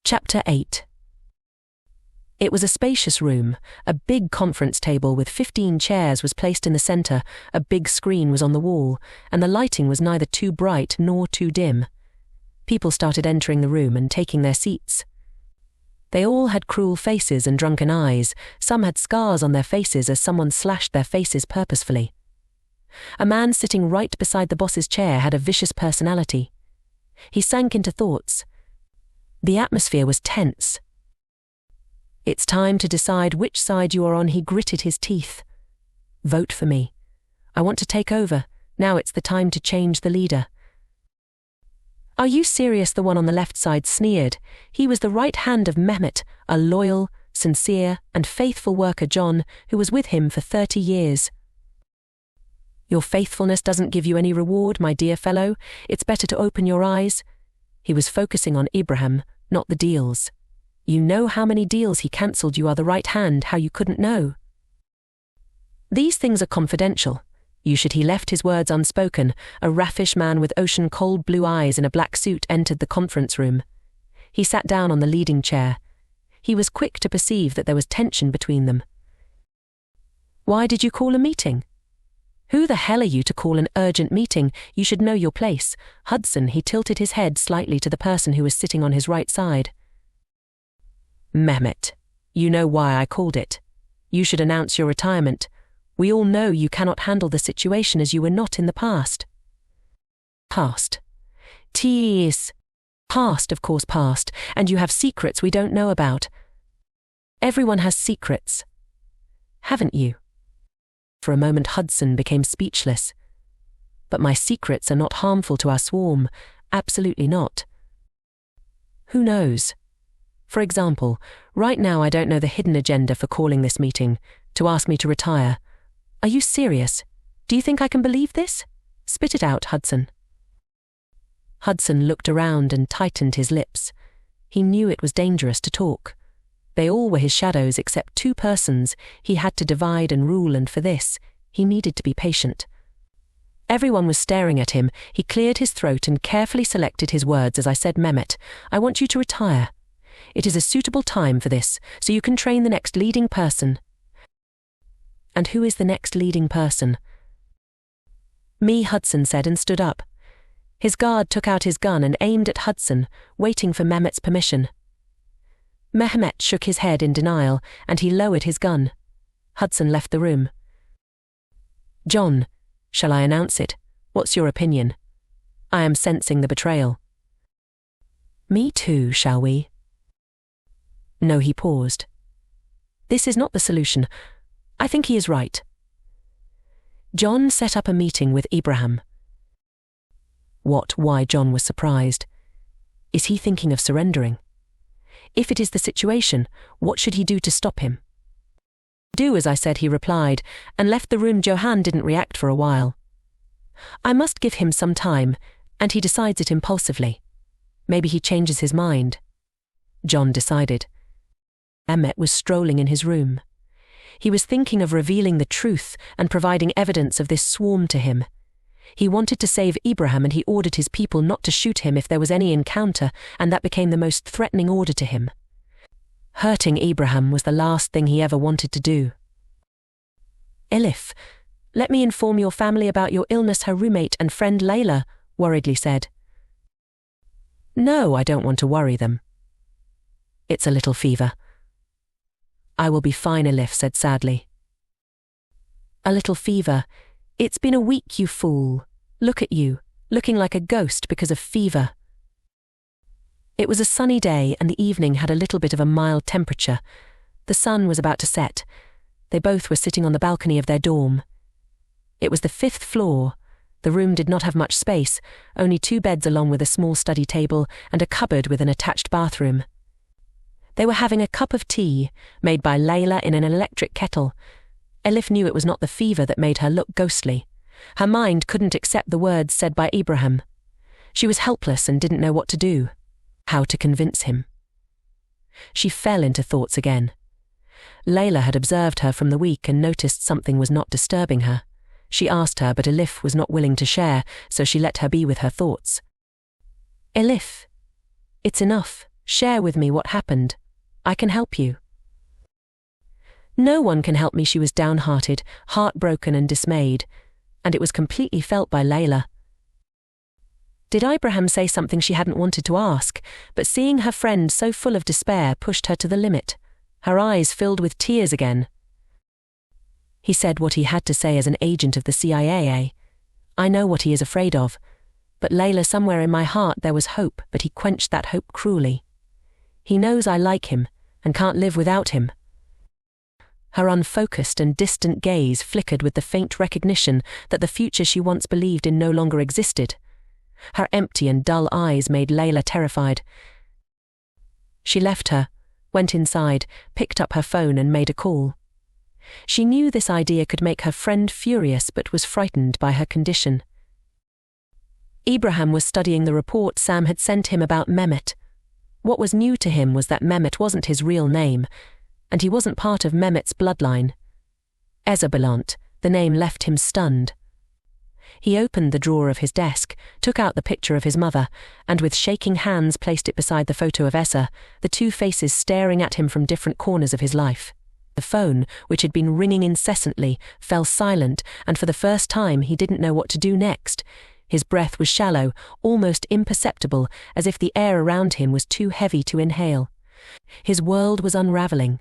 Chapter 8. It was a spacious room. A big conference table with 15 chairs was placed in the center, a big screen was on the wall, and the lighting was neither too bright nor too dim. People started entering the room and taking their seats. They all had cruel faces and drunken eyes. Some had scars on their faces as someone slashed their faces purposefully. A man sitting right beside the boss's chair had a vicious personality. He sank into thoughts. The atmosphere was tense. "It's time to decide which side you are on," he gritted his teeth. "Vote for me. I want to take over. Now it's the time to change the leader." "Are you serious?" the one on the left side sneered. He was the right hand of Mehmet, a loyal, sincere, and faithful worker, John, who was with him for 30 years. "Your faithfulness doesn't give you any reward, my dear fellow. It's better to open your eyes." He was focusing on Ibraham, not the deals. "You know how many deals he cancelled. You are the right hand, how you couldn't know." "These things are confidential. He left his words unspoken. A raffish man with ocean-cold blue eyes in a black suit entered the conference room. He sat down on the leading chair. He was quick to perceive that there was tension between them. "Why did you call a meeting?" "Who the hell are you to call an urgent meeting? You should know your place." "Hudson," he tilted his head slightly to the person who was sitting on his right side. "Mehmet, you know why I called it. You should announce your retirement. We all know you cannot handle the situation as you were not in the past." "Past? Tease. Past, of course past, and you have secrets we don't know about." "Everyone has secrets. Haven't you?" For a moment Hudson became speechless. "But my secrets are not harmful to our swarm. Absolutely not." "Who knows? For example, right now I don't know the hidden agenda for calling this meeting, to ask me to retire. Are you serious? Do you think I can believe this? Spit it out, Hudson." Hudson looked around and tightened his lips. He knew it was dangerous to talk. They all were his shadows except two persons he had to divide and rule, and for this, he needed to be patient. Everyone was staring at him. He cleared his throat and carefully selected his words as I said, "Mehmet, I want you to retire. It is a suitable time for this, so you can train the next leading person." "And who is the next leading person?" "Me," Hudson said and stood up. His guard took out his gun and aimed at Hudson, waiting for Mehmet's permission. Mehmet shook his head in denial, and he lowered his gun. Hudson left the room. "John, shall I announce it? What's your opinion? I am sensing the betrayal." "Me too, shall we?" "No," he paused. "This is not the solution. I think he is right." John set up a meeting with Ibraham. What? Why? John was surprised. Is he thinking of surrendering? If it is the situation, what should he do to stop him? "Do as I said," he replied, and left the room. Johan didn't react for a while. I must give him some time, and he decides it impulsively. Maybe he changes his mind. John decided. Mehmet was strolling in his room. He was thinking of revealing the truth and providing evidence of this swarm to him. He wanted to save Ibrahim, and he ordered his people not to shoot him if there was any encounter, and that became the most threatening order to him. Hurting Ibrahim was the last thing he ever wanted to do. "Elif, let me inform your family about your illness," her roommate and friend Layla worriedly said. "No, I don't want to worry them. It's a little fever." "I will be fine," Elif said sadly. "A little fever. It's been a week, you fool. Look at you, looking like a ghost because of fever." It was a sunny day, and the evening had a little bit of a mild temperature. The sun was about to set. They both were sitting on the balcony of their dorm. It was the 5th floor. The room did not have much space, only 2 beds along with a small study table and a cupboard with an attached bathroom. They were having a cup of tea, made by Layla in an electric kettle. Elif knew it was not the fever that made her look ghostly. Her mind couldn't accept the words said by Ibrahim. She was helpless and didn't know what to do, how to convince him. She fell into thoughts again. Layla had observed her from the week and noticed something was not disturbing her. She asked her, but Elif was not willing to share, so she let her be with her thoughts. "Elif, it's enough," Share with me what happened. I can help you." "No one can help me," she was downhearted, heartbroken and dismayed, and it was completely felt by Layla. Did Ibrahim say something she hadn't wanted to ask, but seeing her friend so full of despair pushed her to the limit. Her eyes filled with tears again. He said what he had to say as an agent of the CIA. I know what he is afraid of. But Layla, somewhere in my heart there was hope, but he quenched that hope cruelly. He knows I like him and can't live without him. Her unfocused and distant gaze flickered with the faint recognition that the future she once believed in no longer existed. Her empty and dull eyes made Layla terrified. She left her, went inside, picked up her phone and made a call. She knew this idea could make her friend furious but was frightened by her condition. Ibrahim was studying the report Sam had sent him about Mehmet. What was new to him was that Mehmet wasn't his real name, and he wasn't part of Mehmet's bloodline. Ezabalant, the name left him stunned. He opened the drawer of his desk, took out the picture of his mother, and with shaking hands placed it beside the photo of Essa, the two faces staring at him from different corners of his life. The phone, which had been ringing incessantly, fell silent, and for the first time he didn't know what to do next. His breath was shallow, almost imperceptible, as if the air around him was too heavy to inhale. His world was unraveling.